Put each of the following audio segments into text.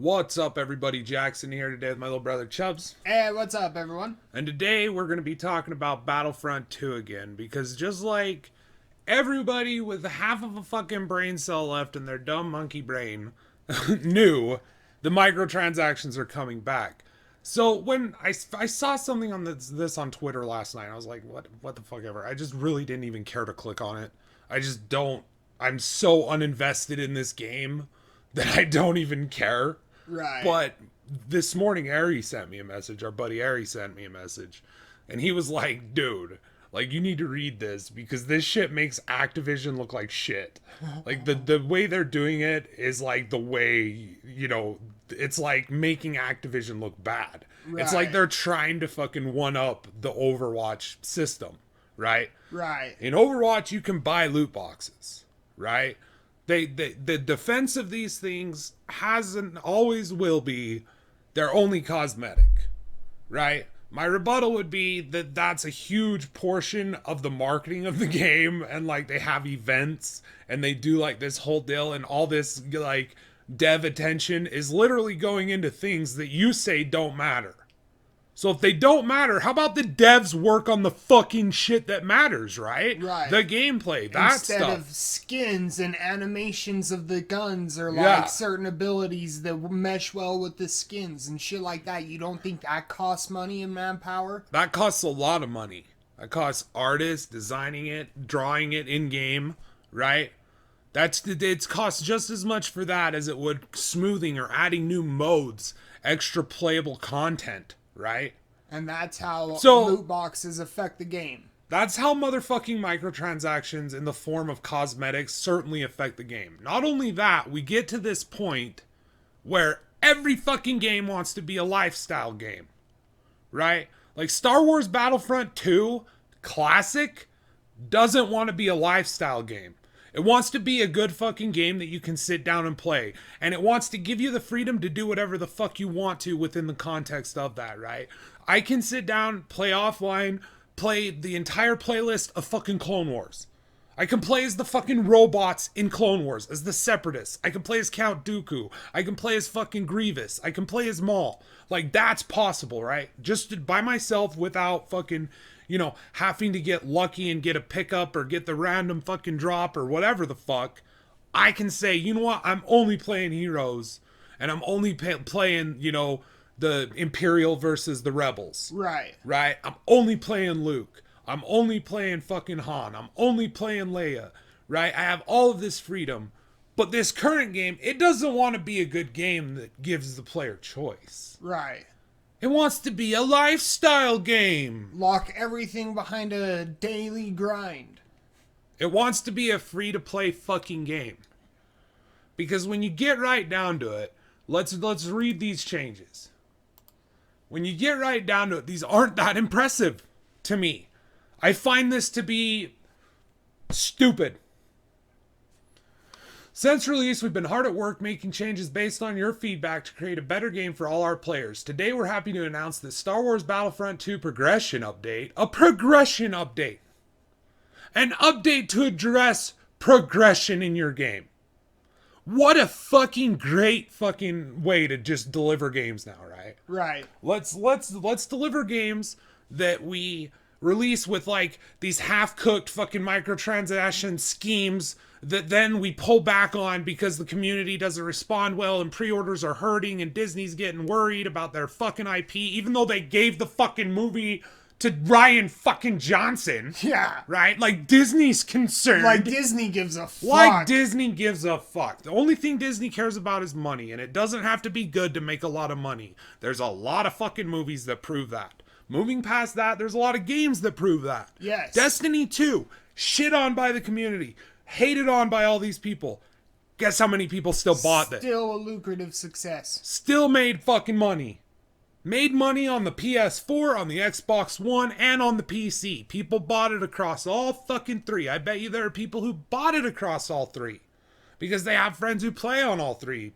What's up, everybody? Jackson here today with my little brother Chubbs. Hey, what's up, everyone? And today we're going to be talking about Battlefront 2 again, because just like everybody with half of a fucking brain cell left in their dumb monkey brain knew, the microtransactions are coming back. So when I saw something on this on Twitter last night, I was like, what the fuck ever. I just really didn't even care to click on it. I'm so uninvested in this game that I don't even care. Right. But this morning, Ari sent me a message. Our buddy Ari sent me a message. And he was like, dude, like, you need to read this because this shit makes Activision look like shit. Like, the way they're doing it is like the way, it's like making Activision look bad. Right. It's like they're trying to fucking one-up the Overwatch system, right? Right. In Overwatch, you can buy loot boxes, right? The defense of these things has and always will be they're only cosmetic, right? My rebuttal would be that that's a huge portion of the marketing of the game, and like they have events and they do like this whole deal, and all this like dev attention is literally going into things that you say don't matter. So if they don't matter, how about the devs work on the fucking shit that matters, right? Right. The gameplay, that Instead stuff. of skins and animations of the guns or like certain abilities that mesh well with the skins and shit like that. You don't think that costs money and manpower? That costs a lot of money. That costs artists designing it, drawing it in game, right? It costs just as much for that as it would smoothing or adding new modes, extra playable content. Right? And that's how loot boxes affect the game. That's how motherfucking microtransactions in the form of cosmetics certainly affect the game. Not only that, we get to this point where every fucking game wants to be a lifestyle game. Right? Like Star Wars Battlefront 2 Classic doesn't want to be a lifestyle game. It wants to be a good fucking game that you can sit down and play. And it wants to give you the freedom to do whatever the fuck you want to within the context of that, right? I can sit down, play offline, play the entire playlist of fucking Clone Wars. I can play as the fucking robots in Clone Wars, as the Separatists. I can play as Count Dooku. I can play as fucking Grievous. I can play as Maul. Like, that's possible, right? Just by myself without fucking... having to get lucky and get a pickup or get the random fucking drop or whatever the fuck, I can say, you know what, I'm only playing heroes and I'm only playing, the Imperial versus the Rebels. Right. Right? I'm only playing Luke. I'm only playing fucking Han. I'm only playing Leia. Right? I have all of this freedom. But this current game, it doesn't want to be a good game that gives the player choice. Right. It wants to be a lifestyle game. Lock everything behind a daily grind. It wants to be a free-to-play fucking game. Because when you get right down to it, let's read these changes. When you get right down to it, these aren't that impressive to me. I find this to be stupid. Since release, we've been hard at work making changes based on your feedback to create a better game for all our players. Today, we're happy to announce the Star Wars Battlefront 2 progression update. A progression update. An update to address progression in your game. What a fucking great fucking way to just deliver games now, right? Right. Let's deliver games that we release with like these half-cooked fucking microtransaction schemes that then we pull back on because the community doesn't respond well and pre-orders are hurting and Disney's getting worried about their fucking IP, even though they gave the fucking movie to Ryan fucking Johnson. Yeah. Right? Like, Disney's concerned. Like Disney gives a fuck. Like Disney gives a fuck. The only thing Disney cares about is money, and it doesn't have to be good to make a lot of money. There's a lot of fucking movies that prove that. Moving past that, there's a lot of games that prove that. Yes. Destiny 2, shit on by the community, hated on by all these people. Guess how many people still bought it? Still a lucrative success. Still made fucking money. Made money on the PS4, on the Xbox One, and on the PC. People bought it across all fucking three. I bet you there are people who bought it across all three. Because they have friends who play on all three.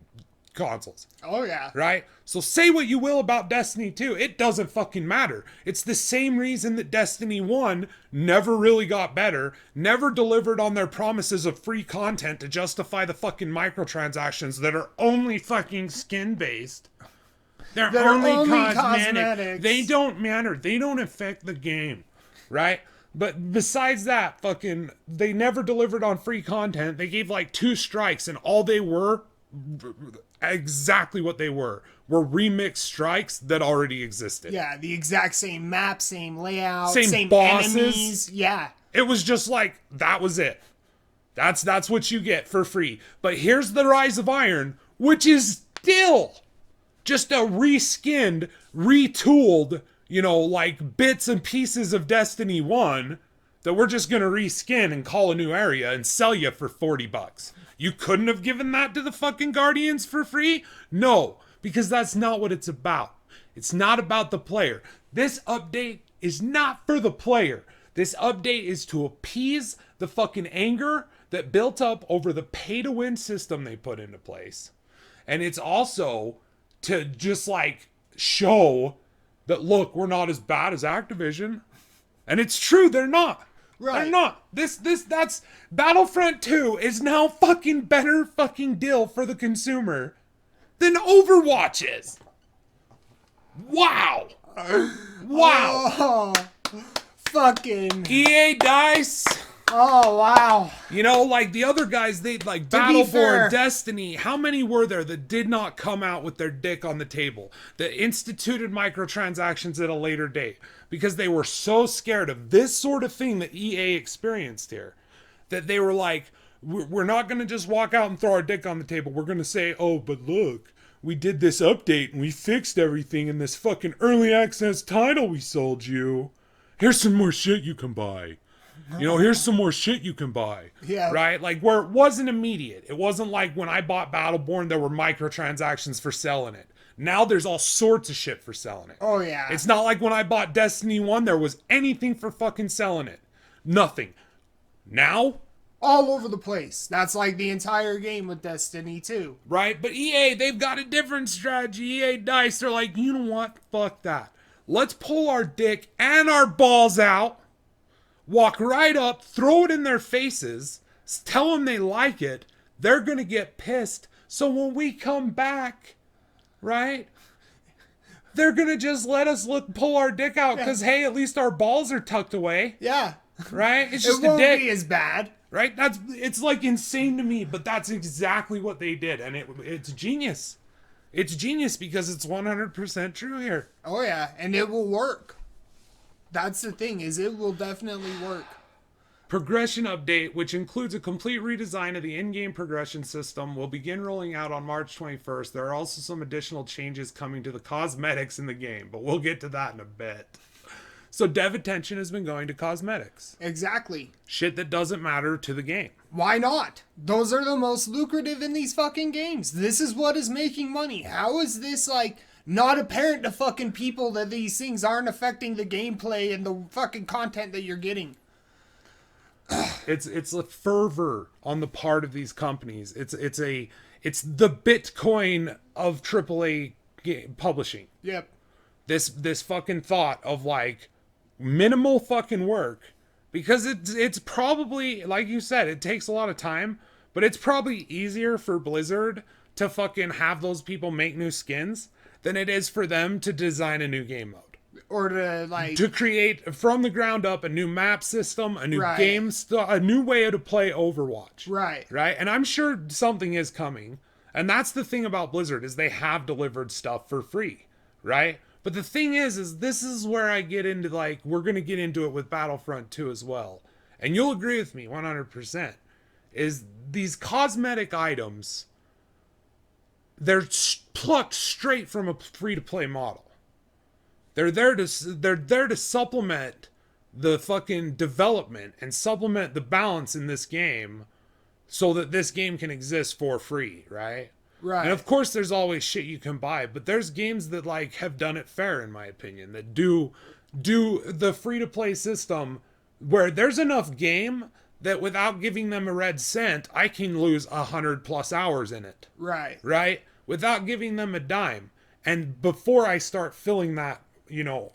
consoles. Oh, yeah. Right? So say what you will about Destiny 2. It doesn't fucking matter. It's the same reason that Destiny 1 never really got better, never delivered on their promises of free content to justify the fucking microtransactions that are only fucking skin-based. They're only cosmetic. They don't matter. They don't affect the game. Right? But besides that, fucking, they never delivered on free content. They gave like 2 strikes, and all they were, exactly what they were remixed strikes that already existed. Yeah, the exact same map, same layout, same bosses. Enemies. Yeah. It was just like, that was it. That's what you get for free. But here's the Rise of Iron, which is still just a reskinned, retooled, you know, like bits and pieces of Destiny 1 that we're just going to reskin and call a new area and sell you for $40. You couldn't have given that to the fucking Guardians for free? No, because that's not what it's about. It's not about the player. This update is not for the player. This update is to appease the fucking anger that built up over the pay-to-win system they put into place. And it's also to just like show that, look, we're not as bad as Activision. And it's true, they're not. Right. They're not. That's Battlefront 2 is now fucking better fucking deal for the consumer than Overwatch is. Wow. Wow. Oh, fucking EA DICE. Oh, wow. You know, like the other guys, they like Battleborn, Destiny. How many were there that did not come out with their dick on the table, that instituted microtransactions at a later date because they were so scared of this sort of thing that EA experienced here, that they were like, we're not going to just walk out and throw our dick on the table. We're going to say, oh, but look, we did this update and we fixed everything in this fucking early access title we sold you. Here's some more shit you can buy. You know, here's some more shit you can buy. Yeah. Right? Like, where it wasn't immediate. It wasn't like when I bought Battleborn, there were microtransactions for selling it. Now there's all sorts of shit for selling it. Oh, yeah. It's not like when I bought Destiny 1, there was anything for fucking selling it. Nothing. Now? All over the place. That's like the entire game with Destiny 2. Right? But EA, they've got a different strategy. EA DICE, they're like, you know what? Fuck that. Let's pull our dick and our balls out. Walk right up, throw it in their faces, tell them they like it. They're going to get pissed. So when we come back, right, they're going to just let us pull our dick out because, hey, at least our balls are tucked away. Yeah. Right? It's just it won't a dick. Be as bad. Right? It's like insane to me, but that's exactly what they did. And it's genius. It's genius because it's 100% true here. Oh, yeah. And it will work. That's the thing, is it will definitely work. Progression update, which includes a complete redesign of the in-game progression system, will begin rolling out on March 21st. There are also some additional changes coming to the cosmetics in the game, but we'll get to that in a bit. So dev attention has been going to cosmetics. Exactly. Shit that doesn't matter to the game. Why not? Those are the most lucrative in these fucking games. This is what is making money. How is this, like, not apparent to fucking people that these things aren't affecting the gameplay and the fucking content that you're getting? It's a fervor on the part of these companies. It's the Bitcoin of AAA game publishing. Yep. This fucking thought of like minimal fucking work, because it's probably, like you said, it takes a lot of time, but it's probably easier for Blizzard to fucking have those people make new skins than it is for them to design a new game mode. Or to create from the ground up a new map system, a new game, a new way to play Overwatch. Right. Right. And I'm sure something is coming. And that's the thing about Blizzard, is they have delivered stuff for free. Right. But the thing is this is where I get into, like, we're going to get into it with Battlefront 2 as well. And you'll agree with me 100%. Is these cosmetic items, they're plucked straight from a free-to-play model. They're there to supplement the fucking development and supplement the balance in this game so that this game can exist for free, right? Right. And of course there's always shit you can buy, but there's games that like have done it fair, in my opinion, that do the free-to-play system where there's enough game that without giving them a red cent, I can lose 100+ hours in it. Right. Right? without giving them a dime. And before I start filling that,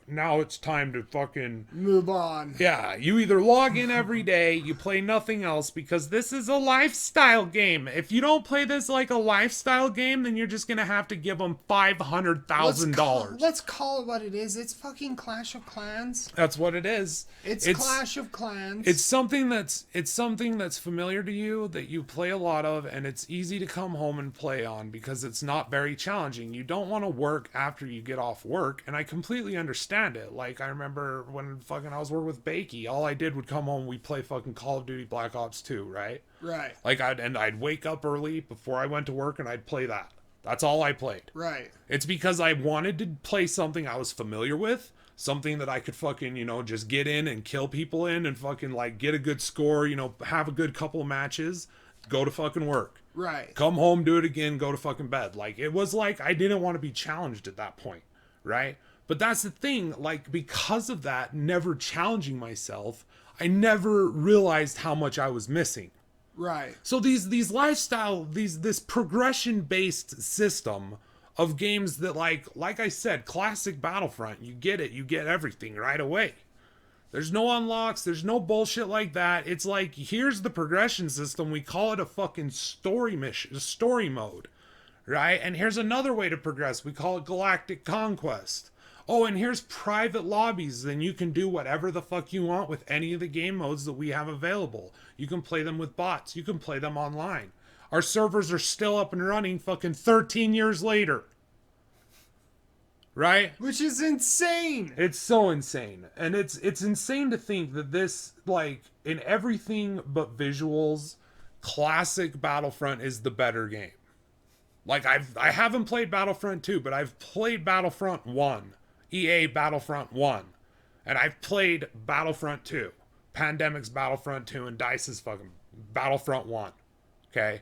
now it's time to fucking Move on. yeah, you either log in every day, you play nothing else, because this is a lifestyle game. If you don't play this like a lifestyle game, then you're just gonna have to give them $500,000. Let's call it what it is. It's fucking Clash of Clans. That's what it is. It's Clash of Clans. It's something that's familiar to you, that you play a lot of, and it's easy to come home and play on because it's not very challenging. You don't want to work after you get off work, and I completely understand it. Like, I remember when fucking I was working with Bakey, all I did would come home, we'd play fucking Call of Duty Black Ops 2, right? Right. Like, I'd wake up early before I went to work and I'd play that. That's all I played. Right. It's because I wanted to play something I was familiar with, something that I could fucking, just get in and kill people in and fucking, like, get a good score, have a good couple of matches, go to fucking work. Right. Come home, do it again, go to fucking bed. Like, it was like I didn't want to be challenged at that point, right? But that's the thing, like, because of that, never challenging myself, I never realized how much I was missing. Right. So these lifestyle, this progression-based system of games that, like I said, classic Battlefront, you get it, you get everything right away. There's no unlocks, there's no bullshit like that. It's like, here's the progression system, we call it a fucking story mode, right? And here's another way to progress, we call it Galactic Conquest. Oh, and here's private lobbies. Then you can do whatever the fuck you want with any of the game modes that we have available. You can play them with bots. You can play them online. Our servers are still up and running fucking 13 years later. Right? Which is insane. It's so insane. And it's insane to think that this, like, in everything but visuals, classic Battlefront is the better game. Like, I haven't played Battlefront 2, but I've played Battlefront 1. EA Battlefront 1. And I've played Battlefront 2. Pandemic's Battlefront 2 and DICE's fucking Battlefront 1. Okay?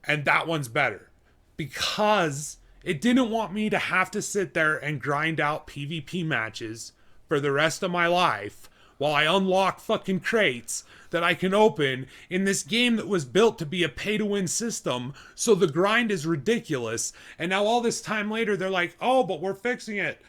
And that one's better. Because it didn't want me to have to sit there and grind out PvP matches for the rest of my life while I unlock fucking crates that I can open in this game that was built to be a pay-to-win system, so the grind is ridiculous. And now all this time later, they're like, oh, but we're fixing it.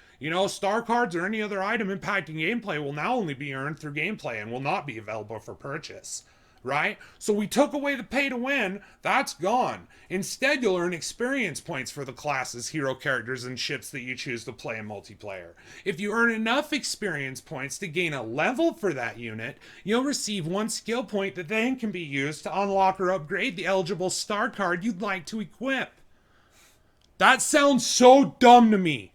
Star cards or any other item impacting gameplay will now only be earned through gameplay and will not be available for purchase. Right? So we took away the pay to win. That's gone. Instead, you'll earn experience points for the classes, hero characters, and ships that you choose to play in multiplayer. If you earn enough experience points to gain a level for that unit, you'll receive one skill point that then can be used to unlock or upgrade the eligible star card you'd like to equip. That sounds so dumb to me.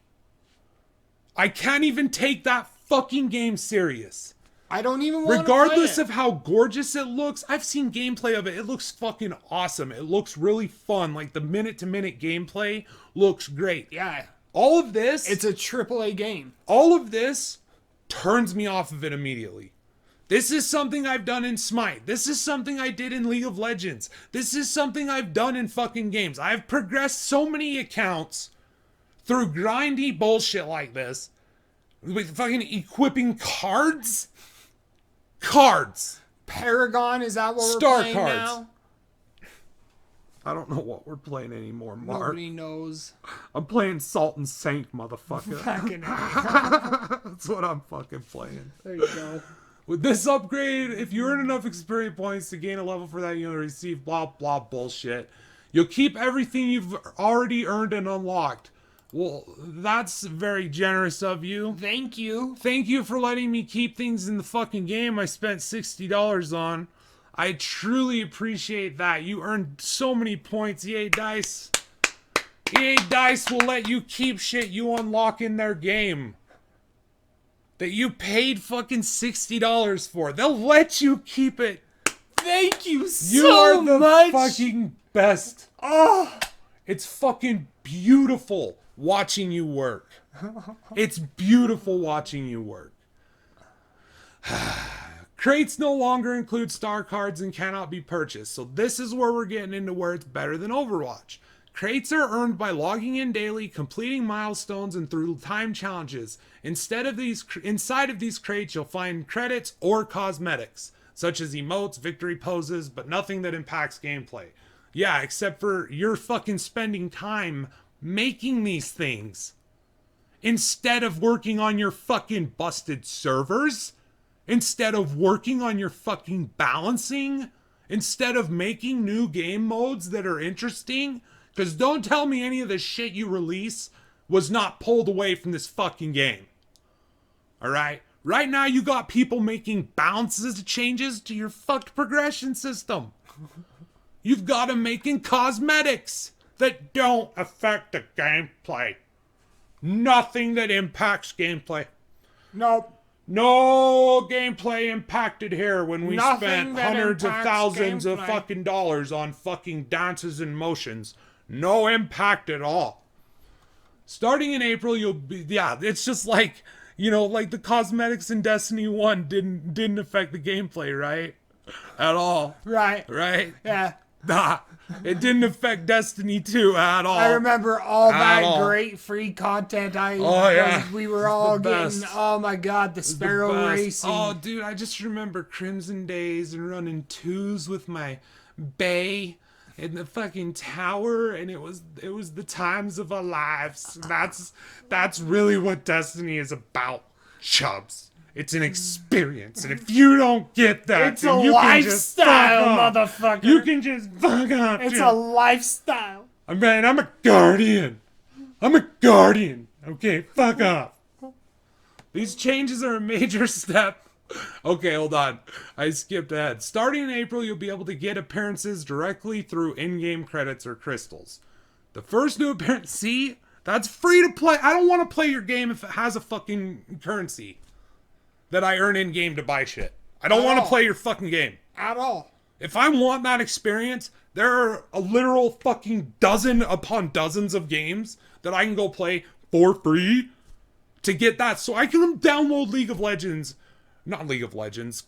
I can't even take that fucking game serious. I don't even want to Regardless play of how gorgeous it looks, I've seen gameplay of it. It looks fucking awesome. It looks really fun. Like, the minute-to-minute gameplay looks great. Yeah. All of this... It's a AAA game. All of this turns me off of it immediately. This is something I've done in Smite. This is something I did in League of Legends. This is something I've done in fucking games. I've progressed so many accounts through grindy bullshit like this with fucking equipping cards. Paragon, is that what Star we're playing cards. now? I don't know what we're playing anymore, Mark. Nobody knows. I'm playing Salt and Saint, motherfucker. Fucking hell. That's what I'm fucking playing. There you go. With this upgrade, if you earn enough experience points to gain a level for that, you'll receive blah, blah, bullshit. You'll keep everything you've already earned and unlocked. Well, that's very generous of you. Thank you. Thank you for letting me keep things in the fucking game I spent $60 on. I truly appreciate that. You earned so many points, EA Dice. EA Dice will let you keep shit you unlock in their game that you paid fucking $60 for. They'll let you keep it. Thank you You so are the much. fucking best. Oh, it's fucking beautiful watching you work. It's beautiful watching you work. Crates no longer include star cards and cannot be purchased. So this is where we're getting into where it's better than Overwatch. Crates are earned by logging in daily, completing milestones, and through time challenges. Inside of these crates, you'll find credits or cosmetics, such as emotes, victory poses, but nothing that impacts gameplay. Yeah, except for you're fucking spending time making these things instead of working on your fucking busted servers, instead of working on your fucking balancing, instead of making new game modes that are interesting. Because don't tell me any of the shit you release was not pulled away from this fucking game. Alright? Right now you got people making balances changes to your fucked progression system. You've got them making cosmetics that don't affect the gameplay. Nothing that impacts gameplay. Nope. No gameplay impacted here when we Nothing spent that hundreds of impacts thousands of gameplay. fucking dollars on fucking dances and motions. No impact at all. Starting in April, you'll be, yeah, it's just like, you know, like the cosmetics in Destiny 1 didn't affect the gameplay, right? At all. Right. Right? Yeah. Nah. It didn't affect Destiny 2 at all. I remember all that all. great free content. Yeah. We were all The getting. best. Oh my god, the Sparrow Best. Racing. Oh, dude, I just remember Crimson Days and running 2's with my bae in the fucking tower, and it was the times of our lives. That's really what Destiny is about, chubs. It's an experience, and if you don't get that, It's then a you can just fuck lifestyle, off. motherfucker. You can just fuck off. It's dude. a lifestyle. I'm a guardian. I'm a guardian. Okay, fuck off. These changes are a major step. Okay, hold on. I skipped ahead. Starting in April, you'll be able to get appearances directly through in-game credits or crystals. The first new appearance... See? That's free to play. I don't want to play your game if it has a fucking currency that I earn in-game to buy shit. I don't want to play your fucking game. At all. If I want that experience, there are a literal fucking dozen upon dozens of games that I can go play for free to get that. So I can download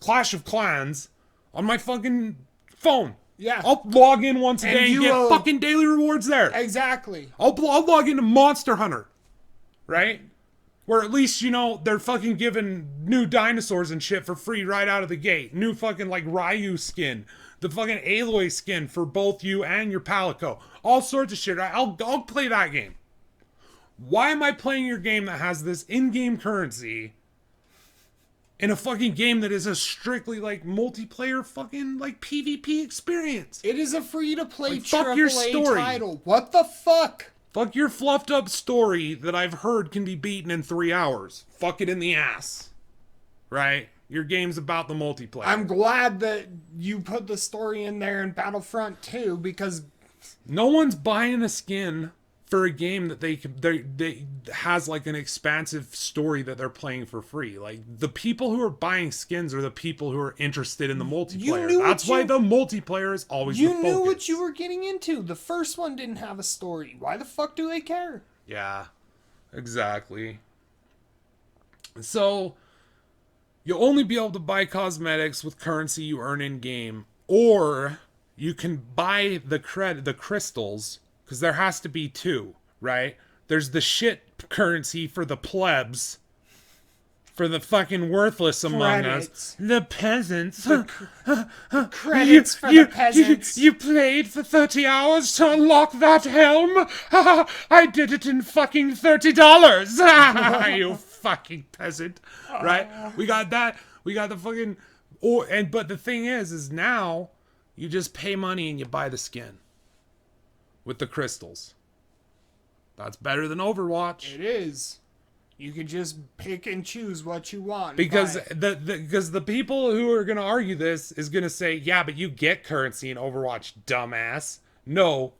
Clash of Clans on my fucking phone. Yeah. I'll log in once a And day and you get will- fucking daily rewards there. Exactly. I'll log into Monster Hunter, right? Where at least, you know, they're fucking giving new dinosaurs and shit for free right out of the gate. New fucking, like, Ryu skin. The fucking Aloy skin for both you and your Palico. All sorts of shit, right? I'll play that game. Why am I playing your game that has this in-game currency in a fucking game that is a strictly, like, multiplayer fucking, like, PvP experience? It is a free-to-play Like, fuck your AAA story. title. What the fuck? Fuck your fluffed up story that I've heard can be beaten in 3 hours. Fuck it in the ass. Right? Your game's about the multiplayer. I'm glad that you put the story in there in Battlefront 2 because No one's buying a skin for a game that they has like an expansive story that they're playing for free. Like the people who are buying skins are the people who are interested in the multiplayer. knew That's what why you- the multiplayer is always the you focus. knew what you were getting into. The first one didn't have a story. Why the fuck do they care? Yeah, exactly. So, you'll only be able to buy cosmetics with currency you earn in game, or you can buy the crystals, because there has to be two, right? There's the shit currency for the plebs, for the fucking worthless among us, Credits. the peasants. Credits for the peasants. You played for 30 hours to unlock that helm? I did it in fucking $30. You fucking peasant. Right? We got that. We got the fucking... But the thing is now you just pay money and you buy the skin. With the crystals. That's better than Overwatch. It is. You can just pick and choose what you want. and Because buy it. because the people who are gonna argue this is gonna say, yeah, but you get currency in Overwatch, dumbass. No,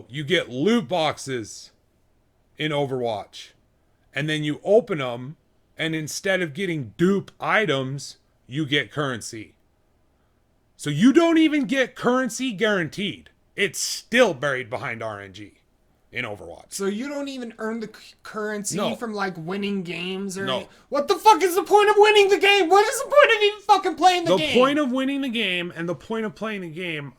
you get loot boxes in Overwatch, and then you open them, and instead of getting dupe items, you get currency. So you don't even get currency guaranteed. It's still buried behind RNG in Overwatch. So you don't even earn the currency No. from like winning games or No. anything? What the fuck is the point of winning the game? What is the point of even fucking playing the game? The point of winning the game and the point of playing the game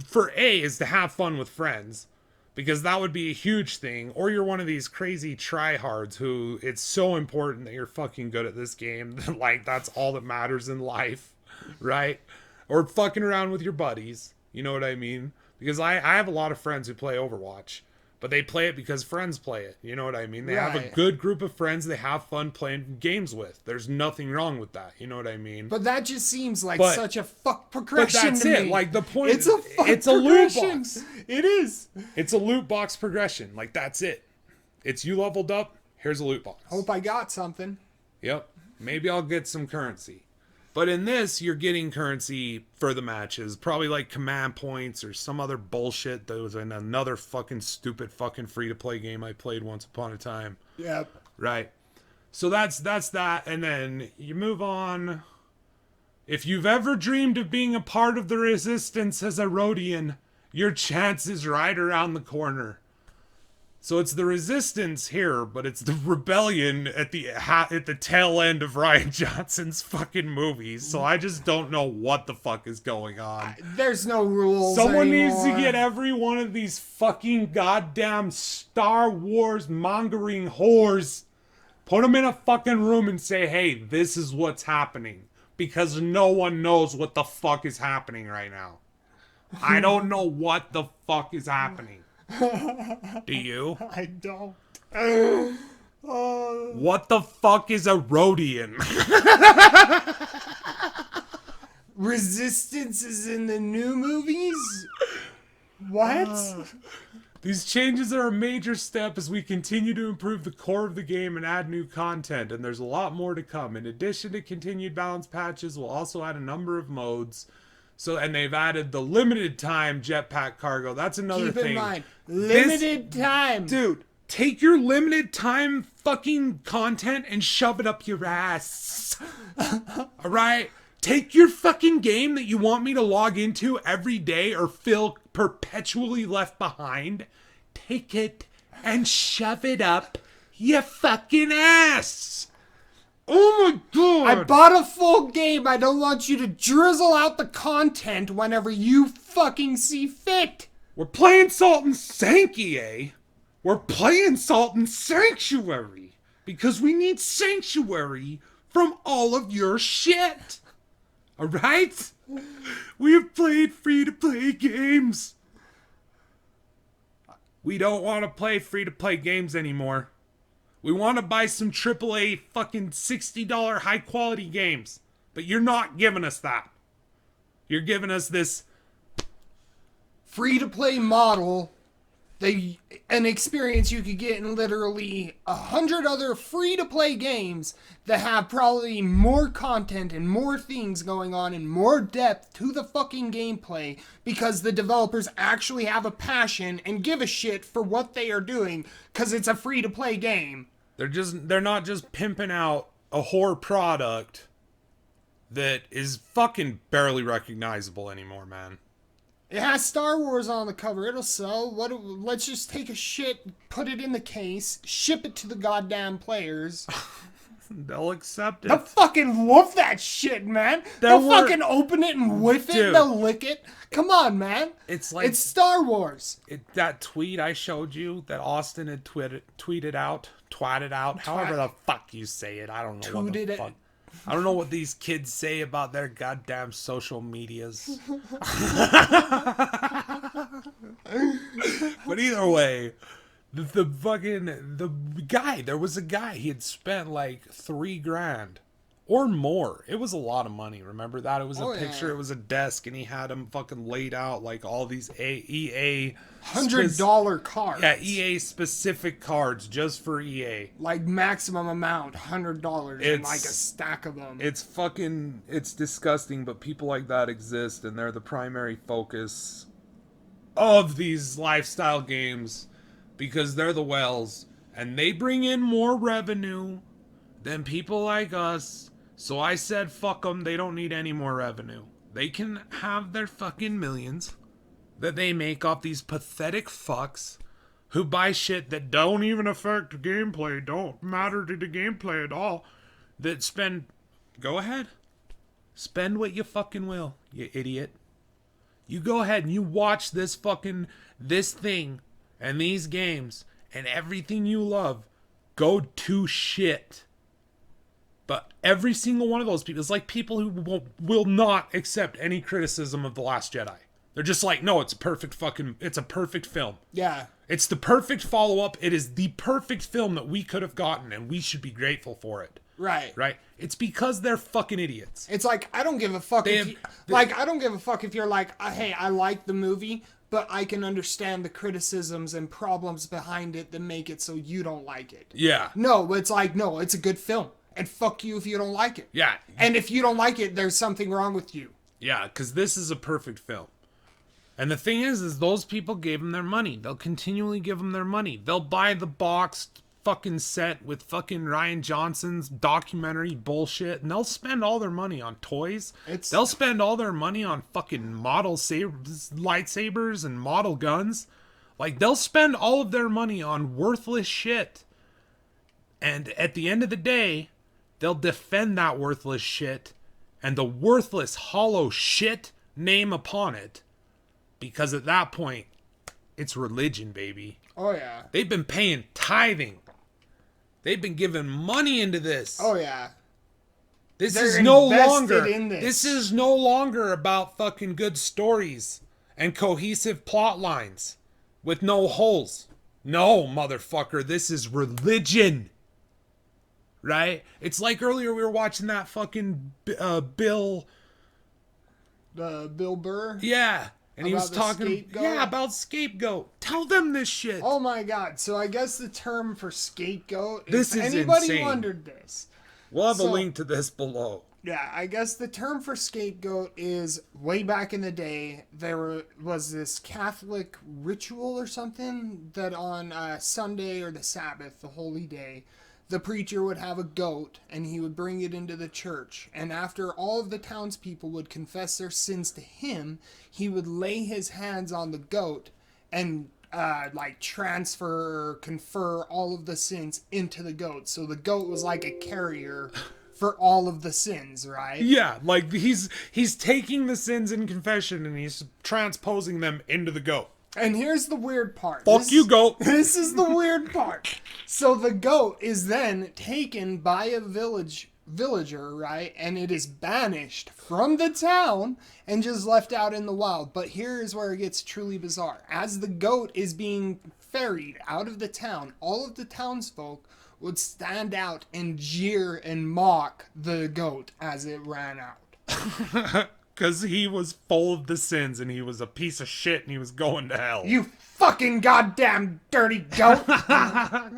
for A is to have fun with friends, because that would be a huge thing. Or you're one of these crazy tryhards who it's so important that you're fucking good at this game that that's all that matters in life, right? Or fucking around with your buddies. You know what I mean? Because I have a lot of friends who play Overwatch, but they play it because friends play it. You know what I mean? They have a good group of friends they have fun playing games with. There's nothing wrong with that. You know what I mean? But that just seems like such a fuck progression. But that's to it. Me. Like the point. It's a fuck it's a loot progression. box. It is. It's a loot box progression. Like that's it. It's you leveled up. Here's a loot box. Hope I got something. Yep. Maybe I'll get some currency. But in this, you're getting currency for the matches. Probably like command points or some other bullshit that was in another fucking stupid fucking free-to-play game I played once upon a time. Yep. Right. So that's that. And then you move on. If you've ever dreamed of being a part of the resistance as a Rhodian, your chance is right around the corner. So it's the resistance here, but it's the rebellion at the tail end of Rian Johnson's fucking movies. So I just don't know what the fuck is going on. There's no rules Someone anymore. needs to get every one of these fucking goddamn Star Wars mongering whores, put them in a fucking room and say, hey, this is what's happening. Because no one knows what the fuck is happening right now. I don't know what the fuck is happening. Do you? I don't. What the fuck is a Rhodian? Resistance is in the new movies? What? These changes are a major step as we continue to improve the core of the game and add new content, and there's a lot more to come. In addition to continued balance patches, we'll also add a number of modes. So, and they've added the limited time jetpack cargo. That's another thing. Keep in mind, limited time. Dude, take your limited time fucking content and shove it up your ass. Alright? Take your fucking game that you want me to log into every day or feel perpetually left behind. Take it and shove it up your fucking ass. Oh my god! I bought a full game. I don't want you to drizzle out the content whenever you fucking see fit. We're playing Salt and Sanctuary, eh? We're playing Salt and Sanctuary because we need sanctuary from all of your shit. Alright? We have played free-to-play games. We don't want to play free-to-play games anymore. We want to buy some AAA fucking $60 high-quality games. But you're not giving us that. You're giving us this free-to-play model, an experience you could get in literally 100 other free-to-play games that have probably more content and more things going on and more depth to the fucking gameplay because the developers actually have a passion and give a shit for what they are doing because it's a free-to-play game. They're not just pimping out a whore product that is fucking barely recognizable anymore, man. It has Star Wars on the cover. It'll sell. Let's just take a shit, put it in the case, ship it to the goddamn players. They'll accept it. They'll fucking love that shit, man. They'll fucking open it and whiff it. Dude. They'll lick it. Come on, man. It's like it's Star Wars. That tweet I showed you that Austin had twatted out, however the fuck you say it. I don't know what the fuck. I don't know what these kids say about their goddamn social medias. But either way, the guy, there was a guy, he had spent like $3,000 or more. It was a lot of money. Remember that? It was a picture. Yeah. It was a desk, and he had him fucking laid out like all these EA $100 cards. Yeah, EA specific cards just for EA. Like maximum amount, $100, and like a stack of them. It's disgusting, but people like that exist, and they're the primary focus of these lifestyle games because they're the whales, and they bring in more revenue than people like us. So I said, fuck them, they don't need any more revenue. They can have their fucking millions that they make off these pathetic fucks who buy shit that don't even affect the gameplay, don't matter to the gameplay at all, that spend... Go ahead. Spend what you fucking will, you idiot. You go ahead and you watch this thing and these games and everything you love go to shit. But every single one of those people is like people who will not accept any criticism of The Last Jedi. They're just like, no, it's a perfect film. Yeah. It's the perfect follow-up. It is the perfect film that we could have gotten, and we should be grateful for it. Right. Right? It's because they're fucking idiots. It's like, I don't give a fuck I don't give a fuck if you're like, hey, I like the movie, but I can understand the criticisms and problems behind it that make it so you don't like it. Yeah. No, it's like, no, it's a good film. And fuck you if you don't like it. Yeah. And if you don't like it, there's something wrong with you. Yeah, because this is a perfect film. And the thing is those people gave them their money. They'll continually give them their money. They'll buy the boxed fucking set with fucking Ryan Johnson's documentary bullshit, and they'll spend all their money on toys. They'll spend all their money on fucking model lightsabers and model guns. Like, they'll spend all of their money on worthless shit. And at the end of the day, they'll defend that worthless shit and the worthless hollow shit name upon it. Because at that point, it's religion, baby. Oh, yeah. They've been paying tithing. They've been giving money into this. Oh, yeah. This They're is no invested longer in this. This is no longer about fucking good stories and cohesive plot lines with no holes. No, motherfucker, this is religion. Right? It's like earlier we were watching that fucking Bill Burr? Yeah. And he was About the talking scapegoat? about scapegoat. Tell them this shit. Oh my god. So I guess the term for scapegoat, This if is anybody insane. wondered this. We'll have a So- link to this below. Yeah, I guess the term for scapegoat is way back in the day, was this Catholic ritual or something that on Sunday or the Sabbath, the holy day, the preacher would have a goat and he would bring it into the church. And after all of the townspeople would confess their sins to him, he would lay his hands on the goat and transfer or confer all of the sins into the goat. So the goat was like a carrier for all of the sins, right? Yeah, like he's taking the sins in confession and he's transposing them into the goat. And here's the weird part. Fuck you, goat. This is the weird part. So the goat is then taken by a villager, right? And it is banished from the town and just left out in the wild. But here is where it gets truly bizarre. As the goat is being ferried out of the town, all of the townsfolk would stand out and jeer and mock the goat as it ran out. Because he was full of the sins and he was a piece of shit and he was going to hell. You fucking goddamn dirty goat!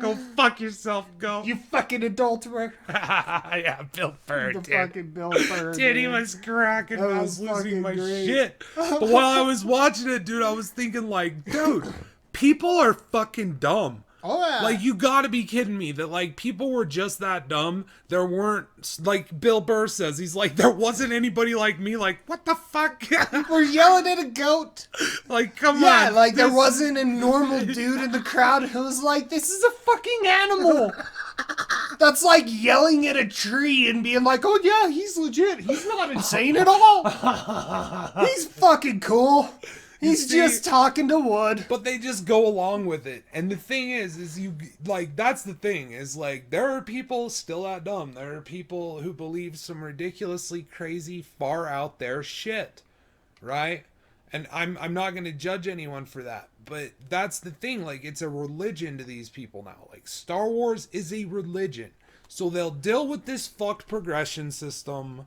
Go fuck yourself, goat. You fucking adulterer! Yeah, Bill Burr, The dude. fucking Bill Burr. Dude, he dude. was cracking. That I was was losing fucking my great. shit. But while I was watching it, dude, I was thinking like, dude, people are fucking dumb. Oh, yeah. Like, you gotta be kidding me that, like, people were just that dumb. There weren't, like Bill Burr says, he's like, there wasn't anybody like me. Like, what the fuck? We're yelling at a goat. Like, come on. Yeah, like there This- wasn't a normal dude in the crowd who was like, this is a fucking animal. That's like yelling at a tree and being like, oh yeah, he's legit. He's not insane at all. He's fucking cool. He's see- just talking to wood. But they just go along with it. And the thing is you, like, that's the thing, is, like, there are people still that dumb. There are people who believe some ridiculously crazy, far out there shit. Right? And I'm not going to judge anyone for that. But that's the thing. Like, it's a religion to these people now. Like, Star Wars is a religion. So they'll deal with this fucked progression system.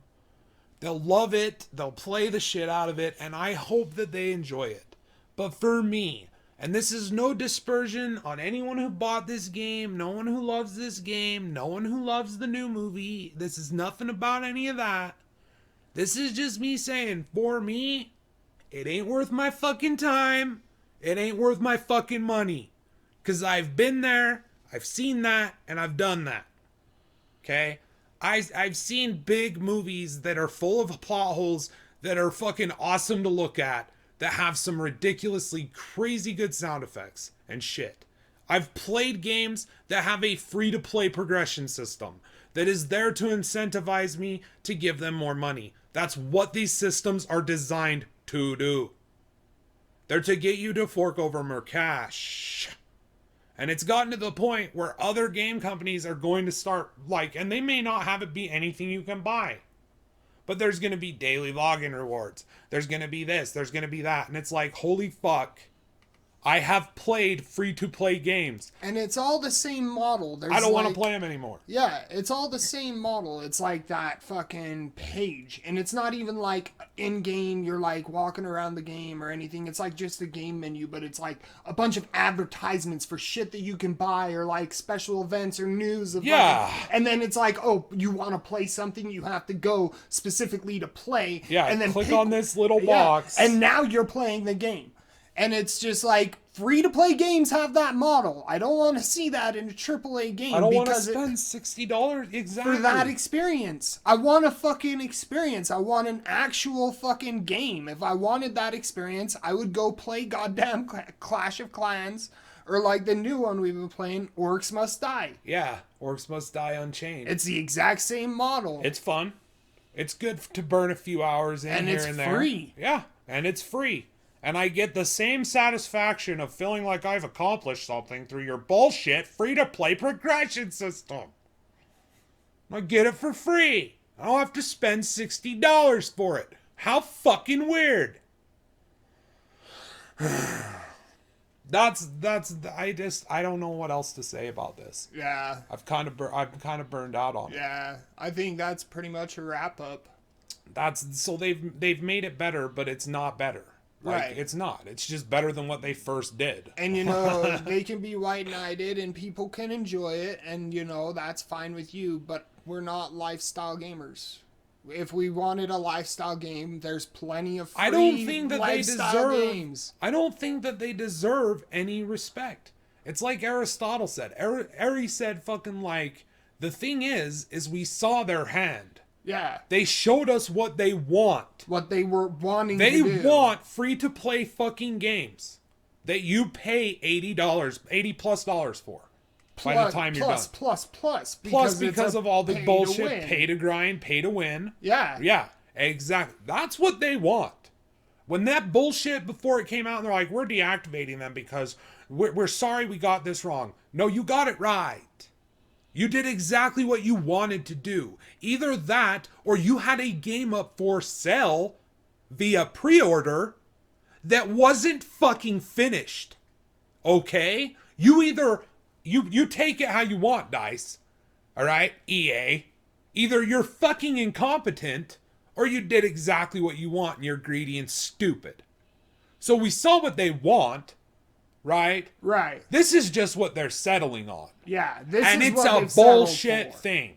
They'll love it, they'll play the shit out of it, and I hope that they enjoy it. But for me, and this is no dispersion on anyone who bought this game, no one who loves this game, no one who loves the new movie, this is nothing about any of that. This is just me saying, for me, it ain't worth my fucking time, it ain't worth my fucking money. 'Cause I've been there, I've seen that, and I've done that. Okay? I've seen big movies that are full of plot holes that are fucking awesome to look at, that have some ridiculously crazy good sound effects and shit. I've played games that have a free-to-play progression system that is there to incentivize me to give them more money. That's what these systems are designed to do. They're to get you to fork over more cash. And it's gotten to the point where other game companies are going to start, like, and they may not have it be anything you can buy, but there's going to be daily login rewards. There's going to be this, there's going to be that. And it's like, holy fuck. I have played free-to-play games. And it's all the same model. I don't want to play them anymore. Yeah, it's all the same model. It's like that fucking page. And it's not even like in-game, you're like walking around the game or anything. It's like just the game menu, but it's like a bunch of advertisements for shit that you can buy or like special events or news. And then it's like, oh, you want to play something, you have to go specifically to play. Yeah, and then click on this little box. And now you're playing the game. And it's just like, free-to-play games have that model. I don't want to see that in a AAA game. I don't want to spend $60 exactly for that experience. I want a fucking experience. I want an actual fucking game. If I wanted that experience, I would go play goddamn Clash of Clans, or like the new one we've been playing, Orcs Must Die. Yeah, Orcs Must Die Unchained. It's the exact same model. It's fun. It's good to burn a few hours in here and there. And it's free. Yeah, and it's free. And I get the same satisfaction of feeling like I've accomplished something through your bullshit free-to-play progression system. I get it for free. I don't have to spend $60 for it. How fucking weird. I don't know what else to say about this. Yeah. I'm kind of burned out on it. Yeah, I think that's pretty much a wrap up. So they've made it better, but it's not better. Like, right. It's not. It's just better than what they first did. And, you know, they can be white-knighted and people can enjoy it. And, you know, that's fine with you. But we're not lifestyle gamers. If we wanted a lifestyle game, there's plenty of free lifestyle games. I don't think that they deserve any respect. It's like Aristotle said. Ari said fucking like, the thing is we saw their hand. Yeah. They showed us what they want. What they were wanting to do. They want free-to-play fucking games that you pay $80 plus for by the time you're done. Plus, because of all the bullshit, pay to grind, pay to win. Yeah. Yeah, exactly. That's what they want. When that bullshit, before it came out, and they're like, we're deactivating them because we're sorry we got this wrong. No, you got it right. You did exactly what you wanted to do. Either that, or you had a game up for sale via pre-order that wasn't fucking finished. Okay? You either, you take it how you want, DICE. Alright? EA. Either you're fucking incompetent, or you did exactly what you want and you're greedy and stupid. So we saw what they want. Right? Right. This is just what they're settling on. Yeah, and it's a bullshit thing.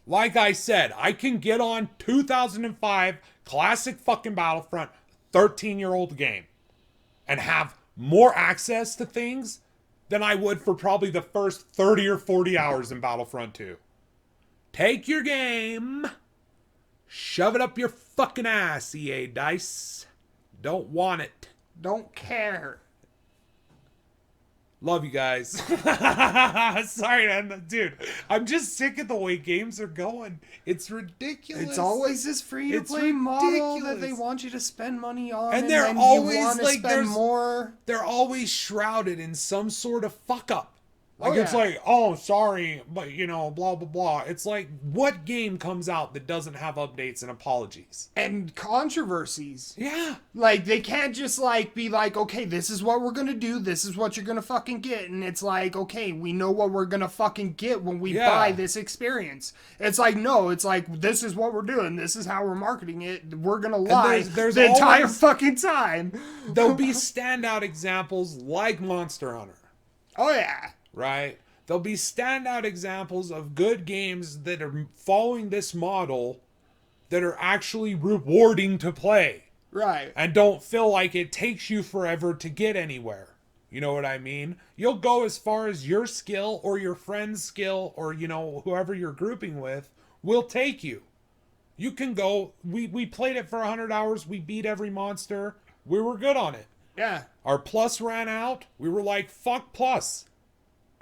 Like I said, I can get on 2005 classic fucking Battlefront 13-year-old game and have more access to things than I would for probably the first 30 or 40 hours in Battlefront 2. Take your game, shove it up your fucking ass, EA DICE. Don't want it. Don't care. Love you guys. Sorry, man. Dude, I'm just sick of the way games are going. It's ridiculous. It's always this free-to-play model that they want you to spend money on. And they're always like, they're always shrouded in some sort of fuck-up. Like, it's like, oh, sorry, but, you know, blah, blah, blah. It's like, what game comes out that doesn't have updates and apologies? And controversies. Yeah. Like, they can't just, like, be like, okay, this is what we're gonna do, this is what you're gonna fucking get. And it's like, okay, we know what we're gonna fucking get when we buy this experience. It's like, no, it's like, this is what we're doing, this is how we're marketing it, we're gonna lie there's the entire fucking time. There'll be standout examples like Monster Hunter. Oh, yeah. Right? There'll be standout examples of good games that are following this model that are actually rewarding to play. Right. And don't feel like it takes you forever to get anywhere. You know what I mean? You'll go as far as your skill or your friend's skill or, you know, whoever you're grouping with will take you. You can go, we played it for 100 hours, we beat every monster, we were good on it. Yeah. Our plus ran out, we were like, fuck plus.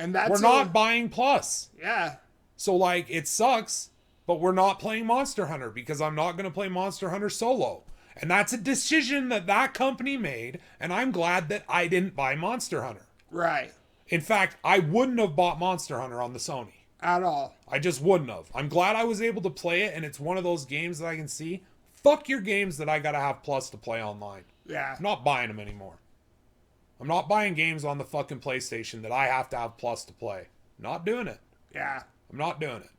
And that's we're not buying plus. Yeah. So, like, it sucks, but we're not playing Monster Hunter because I'm not going to play Monster Hunter solo. And that's a decision that company made, and I'm glad that I didn't buy Monster Hunter. Right. In fact, I wouldn't have bought Monster Hunter on the Sony. At all. I just wouldn't have. I'm glad I was able to play it, and it's one of those games that I can see. Fuck your games that I gotta have Plus to play online. Yeah. I'm not buying them anymore. I'm not buying games on the fucking PlayStation that I have to have Plus to play. Not doing it. Yeah. I'm not doing it.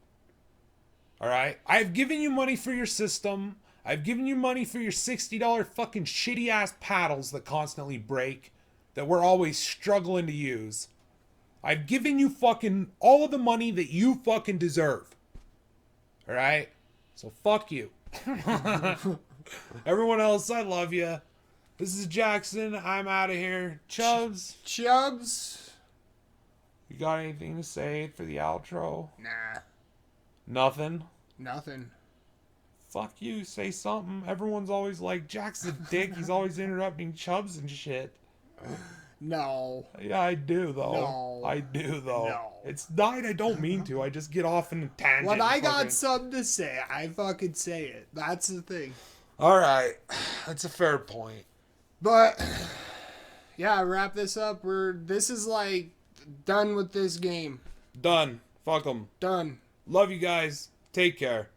Alright? I've given you money for your system. I've given you money for your $60 fucking shitty ass paddles that constantly break, that we're always struggling to use. I've given you fucking all of the money that you fucking deserve. Alright? So fuck you. Everyone else, I love you. This is Jackson. I'm out of here. Chubbs. Chubbs. You got anything to say for the outro? Nah. Nothing? Nothing. Fuck you. Say something. Everyone's always like, Jack's a dick. He's always interrupting Chubbs and shit. No. Yeah, I do, though. No. I do, though. No. It's not, I don't mean to. I just get off in a tangent. When I got something to say, I fucking say it. That's the thing. Alright. That's a fair point. But, yeah, wrap this up. This is like, done with this game. Done. Fuck them. Done. Love you guys. Take care.